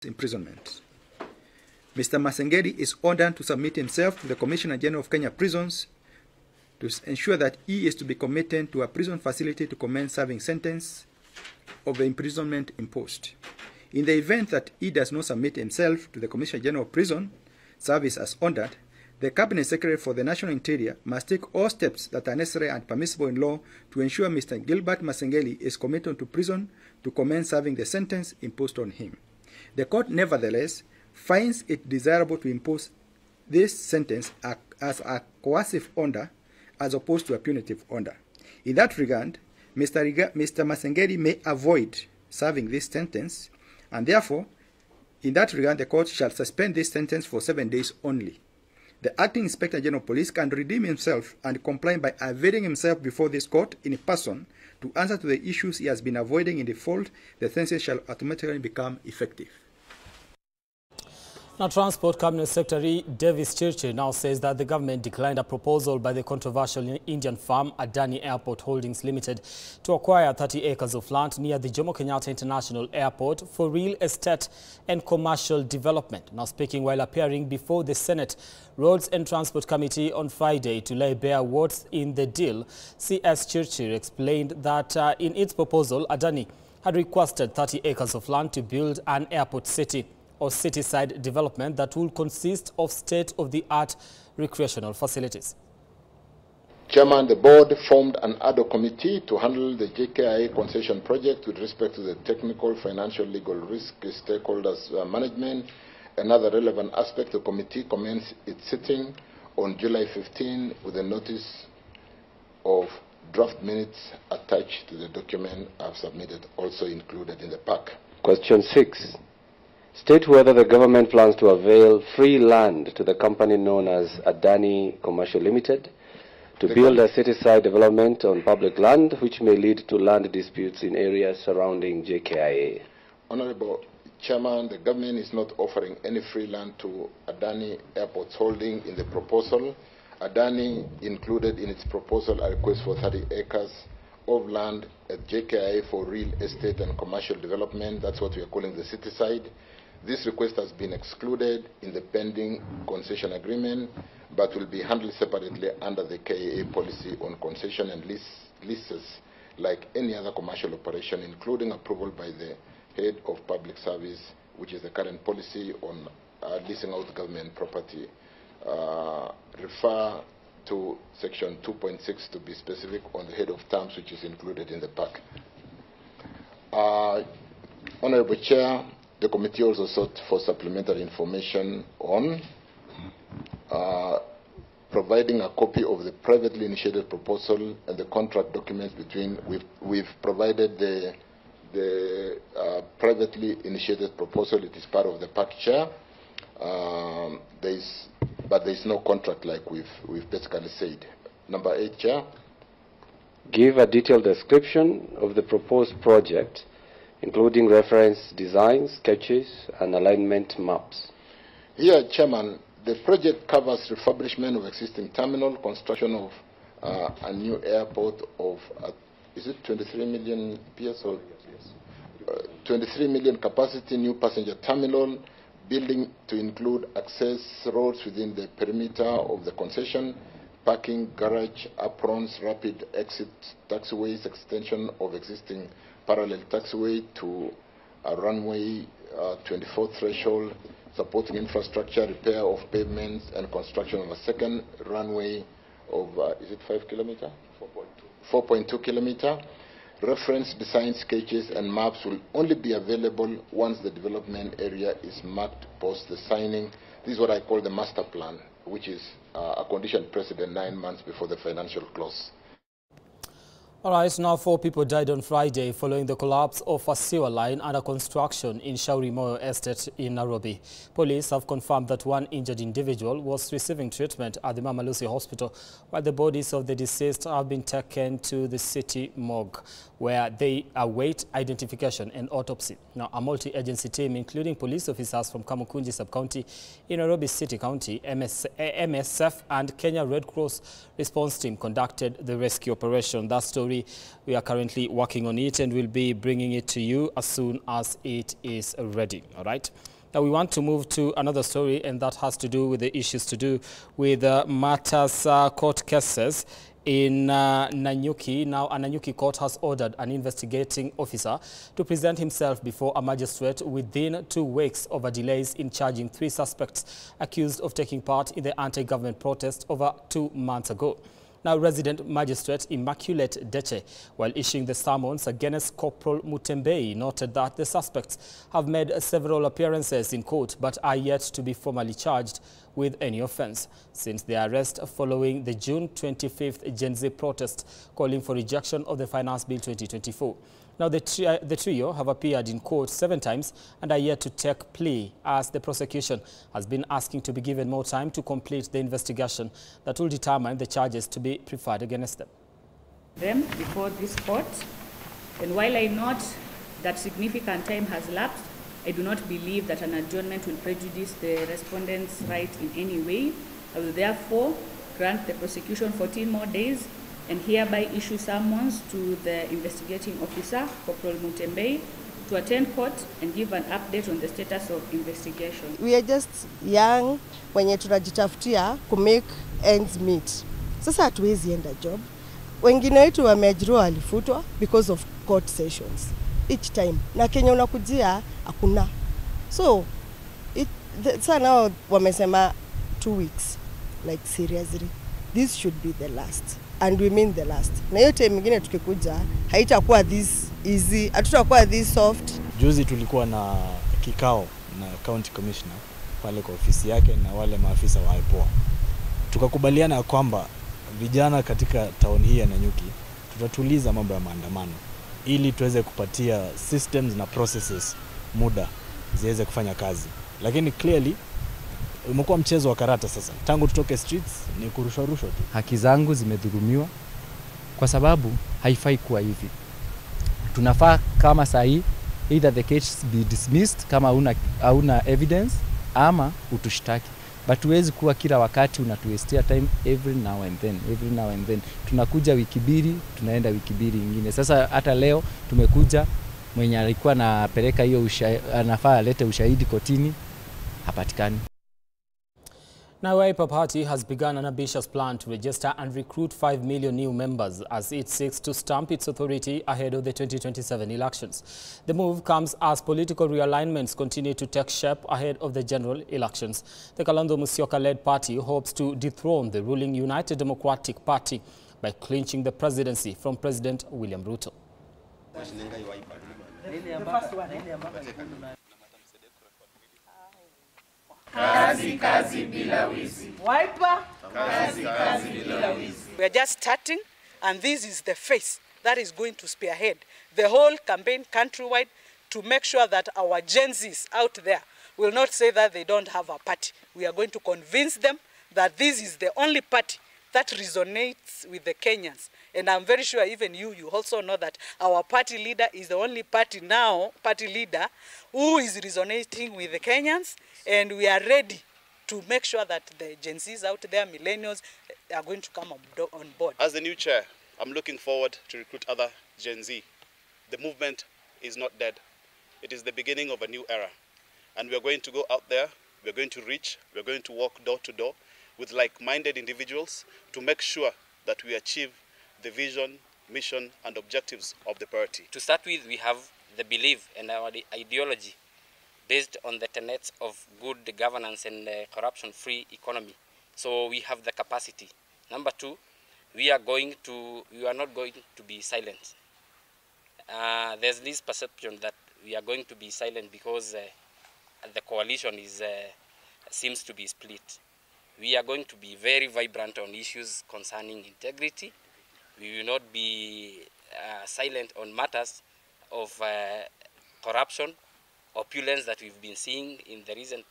imprisonment. Mr. Masengeri is ordered to submit himself to the Commissioner General of Kenya Prisons to ensure that he is to be committed to a prison facility to commence serving sentence of the imprisonment imposed. In the event that he does not submit himself to the Commissioner General of Prison Service as ordered, the Cabinet Secretary for the National Interior must take all steps that are necessary and permissible in law to ensure Mr. Gilbert Masengeli is committed to prison to commence serving the sentence imposed on him. The court, nevertheless, finds it desirable to impose this sentence as a coercive order as opposed to a punitive order. In that regard, Mr. Masengeli may avoid serving this sentence, and therefore, in that regard, the court shall suspend this sentence for 7 days only. The Acting Inspector General of Police can redeem himself and comply by availing himself before this court in person to answer to the issues he has been avoiding. In default, the sentence shall automatically become effective. Now, Transport Cabinet Secretary Davis Chirchir now says that the government declined a proposal by the controversial Indian firm Adani Airport Holdings Limited to acquire 30 acres of land near the Jomo Kenyatta International Airport for real estate and commercial development. Now, speaking while appearing before the Senate Roads and Transport Committee on Friday to lay bare what's in the deal, CS Chirchir explained that in its proposal, Adani had requested 30 acres of land to build an airport city or city-side development that will consist of state-of-the-art recreational facilities. Chairman, the board formed an ad hoc committee to handle the JKIA concession project with respect to the technical, financial, legal risk, stakeholders management, and other relevant aspects. The committee commenced its sitting on July 15 with a notice of draft minutes attached to the document I've submitted, also included in the pack. Question 6. State whether the government plans to avail free land to the company known as Adani Commercial Limited to build a city-side development on public land, which may lead to land disputes in areas surrounding JKIA. Honorable Chairman, the government is not offering any free land to Adani Airports Holding in the proposal. Adani included in its proposal a request for 30 acres of land at JKIA for real estate and commercial development. That's what we are calling the city-side. This request has been excluded in the pending concession agreement, but will be handled separately under the KAA policy on concession and leases like any other commercial operation, including approval by the head of public service, which is the current policy on leasing out government property. Refer to section 2.6 to be specific on the head of terms, which is included in the pack. Honorable Chair, the committee also sought for supplementary information on providing a copy of the privately initiated proposal and the contract documents between. We've provided the privately initiated proposal. It is part of the pack, Chair. But there is no contract, like we've basically said. Number 8, Chair. Give a detailed description of the proposed project, including reference designs, sketches, and alignment maps. Here, Chairman, the project covers refurbishment of existing terminal, construction of a new airport of, is it 23 million PS or 23 million capacity, new passenger terminal, building to include access roads within the perimeter of the concession, parking, garage, aprons, rapid exit taxiways, extension of existing parallel taxiway to a runway 24 threshold, supporting infrastructure, repair of pavements, and construction of a second runway of, is it 5 kilometer? 4.2 kilometer. Reference design sketches and maps will only be available once the development area is marked post the signing. This is what I call the master plan, which is a condition precedent 9 months before the financial close. All right, now 4 people died on Friday following the collapse of a sewer line under construction in Shauri Moyo Estate in Nairobi. Police have confirmed that one injured individual was receiving treatment at the Mama Lucy Hospital, while the bodies of the deceased have been taken to the city morgue, where they await identification and autopsy. Now, a multi-agency team, including police officers from Kamukunji Sub-County in Nairobi City County, MSF and Kenya Red Cross response team conducted the rescue operation. That story story. We are currently working on it and we'll be bringing it to you as soon as it is ready. All right. Now we want to move to another story, and that has to do with the issues to do with matters court cases in Nanyuki. Now, a Nanyuki court has ordered an investigating officer to present himself before a magistrate within 2 weeks over delays in charging 3 suspects accused of taking part in the anti-government protest over 2 months ago. Now, resident magistrate Immaculate Deche, while issuing the summons against Corporal Mutembei, noted that the suspects have made several appearances in court but are yet to be formally charged with any offense since their arrest following the June 25th Gen Z protest calling for rejection of the Finance Bill 2024. Now, the trio have appeared in court 7 times and are yet to take plea, as the prosecution has been asking to be given more time to complete the investigation that will determine the charges to be preferred against them. Before this court, and while I note that significant time has lapsed, I do not believe that an adjournment will prejudice the respondent's right in any way. I will therefore grant the prosecution 14 more days and hereby issue summons to the investigating officer, Corporal Mutembei, to attend court and give an update on the status of investigation. We are just young wenye tunajitafutia ku make ends meet. Sasa hatuwezi enda job. Wengine wetu wameajiriwa walifutwa because of court sessions each time. Na Kenya unakujia hakuna. So so now wamesema 2 weeks, like seriously. This should be the last. And we mean the last. Na hiyo time nyingine tukikuja haitakuwa this easy, hatutakuwa this soft. Juzi tulikuwa na kikao na county commissioner pale kwa ofisi yake na wale maafisa wa IPOA. Tukakubaliana kwamba vijana katika town hii ya Nanyuki tutatuliza mambo ya maandamano ili tuweze kupatia systems na processes muda ziweze kufanya kazi. Lakini clearly umekuwa mchezo wa karata sasa. Tangu tutoke streets ni kurushwa tu. Haki zangu zimedhulumiwa kwa sababu haifai kuwa hivi. Tunafaa kama sahi either the case be dismissed kama hauna evidence ama utushtaki. But huwezi kuwa kila wakati unatuwestia time every now and then. Tunakuja wiki mbili, tunaenda wiki mbili nyingine. Sasa hata leo tumekuja mwenye alikuwa anapeleka hiyo anafaa alete ushahidi kotini hapatikani. Now, Wiper Party has begun an ambitious plan to register and recruit 5 million new members as it seeks to stamp its authority ahead of the 2027 elections. The move comes as political realignments continue to take shape ahead of the general elections. The Kalonzo Musyoka-led party hopes to dethrone the ruling United Democratic Party by clinching the presidency from President William Ruto. Kazi bila wizi. Wiper. Kazi bila wizi. We are just starting, and this is the face that is going to spearhead the whole campaign countrywide to make sure that our Gen Zs out there will not say that they don't have a party. We are going to convince them that this is the only party that resonates with the Kenyans. And I'm very sure even you also know that our party leader is the only party leader who is resonating with the Kenyans, and we are ready to make sure that the Gen Zs out there, millennials, are going to come on board. As the new chair, I'm looking forward to recruit other Gen Z. The movement is not dead. It is the beginning of a new era. And we're going to go out there, we're going to reach, we're going to walk door to door with like-minded individuals to make sure that we achieve the vision, mission, and objectives of the party. To start with, we have the belief and our ideology based on the tenets of good governance and corruption-free economy. So we have the capacity. Number 2, we are not going to be silent. There's this perception that we are going to be silent because the coalition seems to be split. We are going to be very vibrant on issues concerning integrity. We will not be silent on matters of corruption, opulence that we've been seeing in the recent.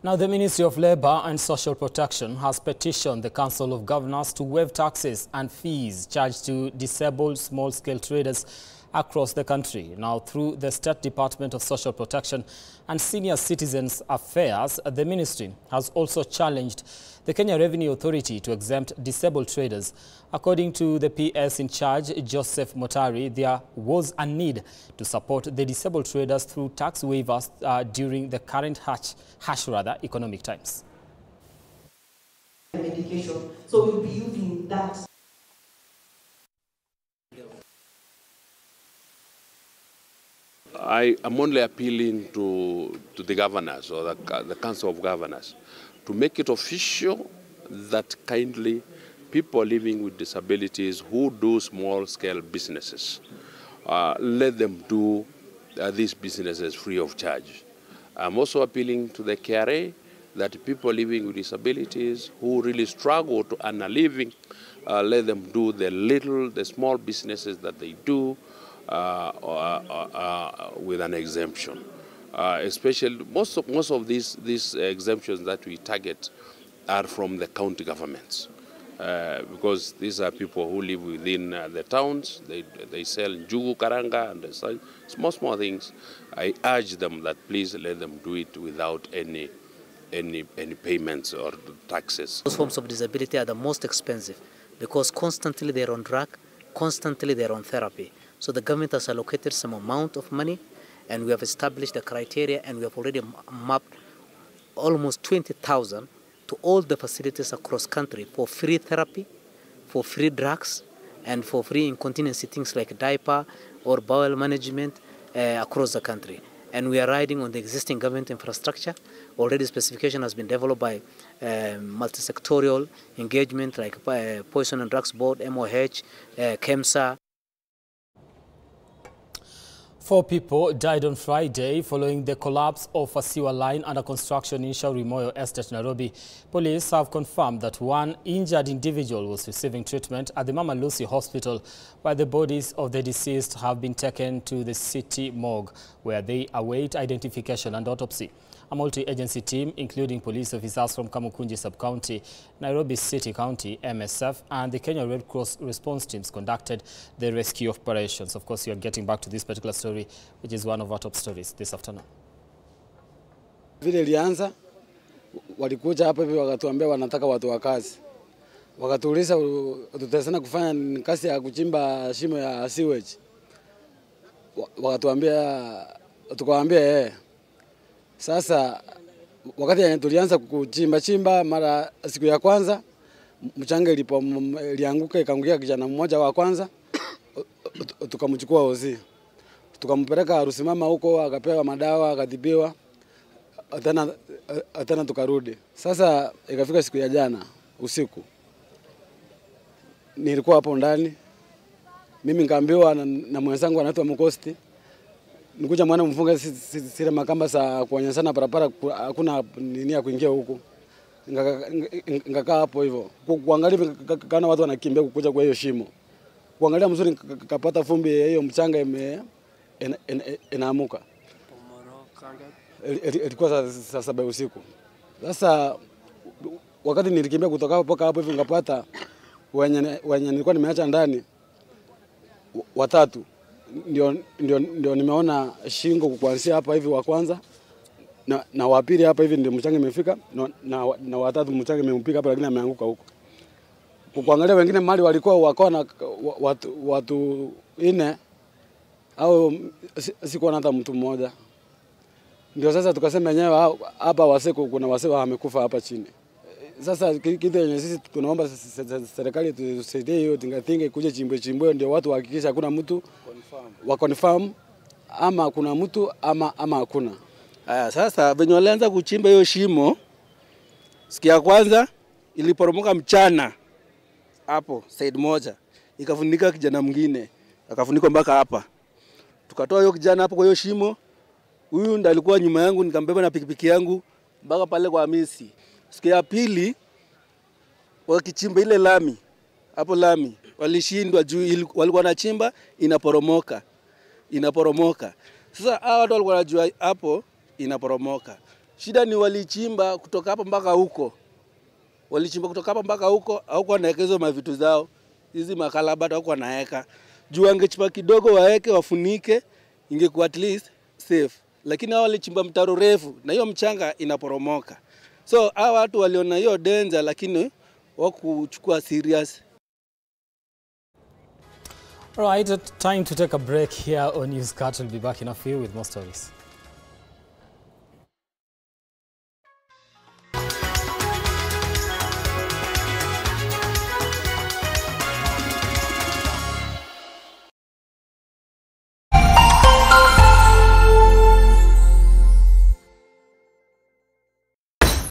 Now, the Ministry of Labour and Social Protection has petitioned the Council of Governors to waive taxes and fees charged to disabled small-scale traders across the country. Now, through the State Department of Social Protection and Senior Citizens Affairs, the ministry has also challenged the Kenya Revenue Authority to exempt disabled traders. According to the PS in charge, Joseph Motari, there was a need to support the disabled traders through tax waivers during the current harsh economic times. Medication, so we'll be using that. I am only appealing to the governors or the Council of Governors to make it official that kindly people living with disabilities who do small-scale businesses, let them do these businesses free of charge. I'm also appealing to the KRA that people living with disabilities who really struggle to earn a living, let them do the small businesses that they do with an exemption. Especially most of these exemptions that we target are from the county governments, because these are people who live within the towns. They sell njugu, karanga, and small things. I urge them that please let them do it without any payments or taxes. Those forms of disability are the most expensive because constantly they're on drug, constantly they're on therapy. So the government has allocated some amount of money, and we have established the criteria, and we have already mapped almost 20,000 to all the facilities across country for free therapy, for free drugs, and for free incontinency things like diaper or bowel management across the country. And we are riding on the existing government infrastructure. Already specification has been developed by multi-sectorial engagement like Poison and Drugs Board, MOH, KEMSA. 4 people died on Friday following the collapse of a sewer line under construction in Shauri Moyo Estate, Nairobi. Police have confirmed that one injured individual was receiving treatment at the Mama Lucy Hospital, while the bodies of the deceased have been taken to the city morgue, where they await identification and autopsy. A multi-agency team, including police officers from Kamukunji Sub-County, Nairobi City County, MSF, and the Kenya Red Cross response teams conducted the rescue operations. Of course, you are getting back to this particular story, which is one of our top stories this afternoon. Vile ilianza, walikuja hapa hivi wakatuambia wanataka watu wa kazi. Wakatuuliza tutasana kufanya kazi ya kuchimba shimo ya sewage. Wakatuambia, tukawaambia Sasa wakati tulianza kuchimba mara siku ya kwanza mchanga ilianguka ikaangukia kijana mmoja wa kwanza, tukamchukua hozi. Tukampeleka harusi mama huko, akapewa madawa, akatibiwa. Tena tukarudi. Sasa ikafika siku ya jana usiku. Nilikuwa hapo ndani. Mimi nikaambiwa na mwenzangu anaitwa Mkosti, nikuja mwana mfunga sile makamba za kuonyeshana barabara, hakuna nini ya kuingia huko. Ngakaa hapo hivyo. Kuangalia kana watu wanakimbia kukuja kwa hiyo shimo. Kuangalia mzuri kapata fumbi hiyo mchanga inaamuka. Ilikuwa saa 7 usiku. Sasa wakati nilikimbia kutoka hapo hivyo ngapata wenye nilikuwa nimeacha ndani watatu. Ndio nimeona shingo kuanzia hapa hivi wa kwanza na wa pili hapa hivi ndio mchanga imefika na watatu mchanga imempika hapa, lakini ameanguka huko. Kuangalia wengine mali walikuwa wako na watu 4 au sikuwa hata mtu mmoja. Ndio sasa tukasema wenyewe hapa waseko kuna waseko wamekufa hapa chini. Sasa kitu yenye sisi tunaomba serikali tusaidie hiyo tingatinga kuje chimbwe ndio watu wahakikisha hakuna mtu wa confirm ama kuna mtu ama hakuna. Sasa venye walianza kuchimba hiyo shimo, siku ya kwanza iliporomoka mchana hapo side moja, ikafunika kijana mwingine, akafunikwa mpaka hapa. Tukatoa hiyo kijana hapo kwa hiyo shimo. Huyu ndiye alikuwa nyuma yangu, nikambeba na pikipiki yangu mpaka pale kwa Hamisi. Siku ya pili wakichimba ile lami, hapo lami walishindwa juu walikuwa wanachimba inaporomoka. Sasa hao watu walikuwa wanajua hapo inaporomoka. Shida ni walichimba kutoka hapa mpaka huko. Walichimba kutoka hapa mpaka huko, hauko wanaeka hizo mavitu zao. Hizi makalabata hauko wanaeka. Juu wangechimba kidogo waeke wafunike, ingekuwa at least safe. Lakini hao walichimba mtaro refu na hiyo mchanga inaporomoka. So hao watu waliona hiyo danger lakini wakuchukua serious. All right, time to take a break here on Newscut. We'll be back in a few with more stories.